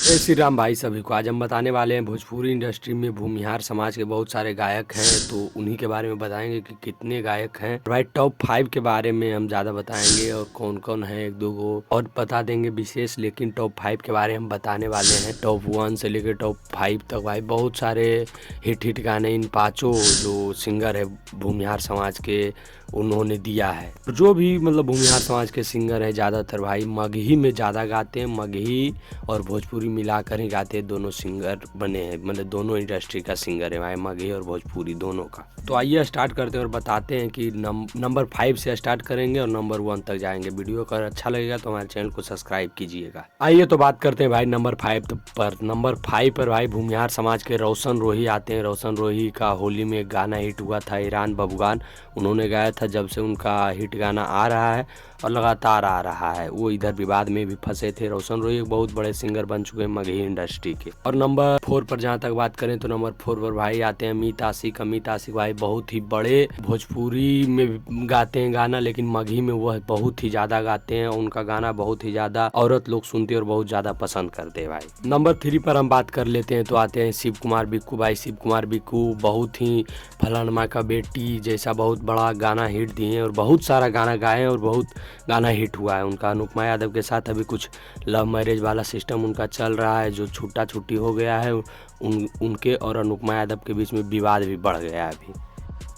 जय श्री राम भाई सभी को। आज हम बताने वाले हैं भोजपुरी इंडस्ट्री में भूमिहार समाज के बहुत सारे गायक हैं, तो उन्हीं के बारे में बताएंगे कि कितने गायक हैं। भाई टॉप 5 के बारे में हम ज़्यादा बताएंगे और कौन कौन है, एक दो को और बता देंगे विशेष, लेकिन टॉप 5 के बारे में हम बताने वाले हैं। टॉप 1 से लेकर टॉप 5 तक भाई बहुत सारे हिट गाने इन पाँचों जो सिंगर है भूमिहार समाज के उन्होंने दिया है। जो भी मतलब भूमिहार समाज के सिंगर हैं ज़्यादातर भाई मगही में ज़्यादा गाते हैं, मगही और भोजपुरी मिलाकर ही गाते हैं। दोनों सिंगर बने हैं, मतलब दोनों इंडस्ट्री का सिंगर है भाई, मगही और भोजपुरी दोनों का। तो आइए स्टार्ट करते हैं और बताते हैं कि नंबर 5 से स्टार्ट करेंगे और नंबर 1 तक जाएंगे। वीडियो अगर अच्छा लगेगा तो हमारे चैनल को सब्सक्राइब कीजिएगा। आइए तो बात करते हैं भाई नंबर 5 पर। नंबर 5 पर भाई भूमिहार समाज के रोशन रोही आते हैं। रोशन रोही का होली में गाना हिट हुआ था, ईरान बबुगान, उन्होंने गाया था। जब से उनका हिट गाना आ रहा है और लगातार आ रहा है, वो इधर विवाद में भी फंसे थे। रोशन रोही एक बहुत बड़े सिंगर बन चुके हैं मगही इंडस्ट्री के। और नंबर 4 पर जहाँ तक बात करें तो नंबर 4 पर भाई आते हैं अमित आशिक। अमित आशिक भाई बहुत ही बड़े भोजपुरी में गाते हैं गाना, लेकिन मगही में वह बहुत ही ज्यादा गाते हैं। उनका गाना बहुत ही ज्यादा औरत लोग सुनते हैं और बहुत ज्यादा पसंद करते हैं भाई। नंबर 3 पर हम बात कर लेते हैं तो आते हैं शिव कुमार बिक्कू भाई। शिव कुमार बिक्कू बहुत ही फलानमा का बेटी जैसा बहुत बड़ा गाना हिट दिए और बहुत सारा गाना गाए हैं और बहुत गाना हिट हुआ है उनका। अनुपमा यादव के साथ अभी कुछ लव मैरिज वाला सिस्टम उनका चल रहा है, जो छूटा छुट्टी हो गया है। उनके और अनुपमा यादव के बीच में विवाद भी बढ़ गया है अभी।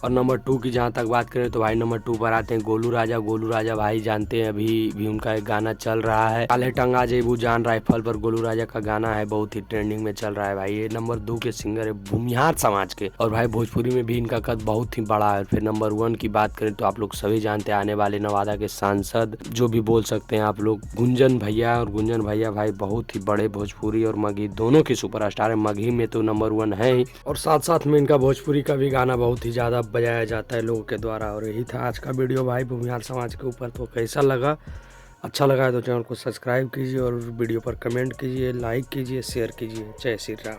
और नंबर 2 की जहाँ तक बात करें तो भाई नंबर 2 पर आते हैं गोलू राजा। गोलू राजा भाई जानते हैं अभी भी उनका एक गाना चल रहा है, काले टंगा जेबू जान राइफल पर गोलू राजा का गाना है, बहुत ही ट्रेंडिंग में चल रहा है भाई। ये नंबर 2 के सिंगर है भूमिहार समाज के, और भाई भोजपुरी में भी इनका कद बहुत ही बड़ा है। फिर नंबर 1 की बात करें तो आप लोग सभी जानते हैं, आने वाले नवादा के सांसद जो भी बोल सकते हैं आप लोग, गुंजन भैया। और गुंजन भैया भाई बहुत ही बड़े भोजपुरी और मगही दोनों के सुपरस्टार है। मगही में तो नंबर 1 है ही, और साथ साथ में इनका भोजपुरी का भी गाना बहुत ही ज्यादा बजाया जाता है लोगों के द्वारा। और यही था आज का वीडियो भाई भूमिहार समाज के ऊपर। तो कैसा लगा? अच्छा लगा है तो चैनल को सब्सक्राइब कीजिए और वीडियो पर कमेंट कीजिए, लाइक कीजिए, शेयर कीजिए। जय श्री राम।